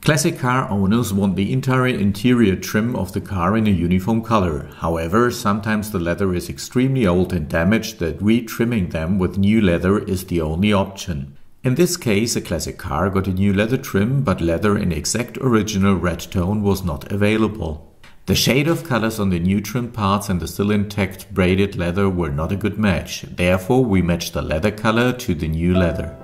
Classic car owners want the entire interior trim of the car in a uniform color. However, sometimes the leather is extremely old and damaged that retrimming them with new leather is the only option. In this case, a classic car got a new leather trim, but leather in exact original red tone was not available. The shade of colors on the new trim parts and the still intact braided leather were not a good match. Therefore, we matched the leather color to the new leather.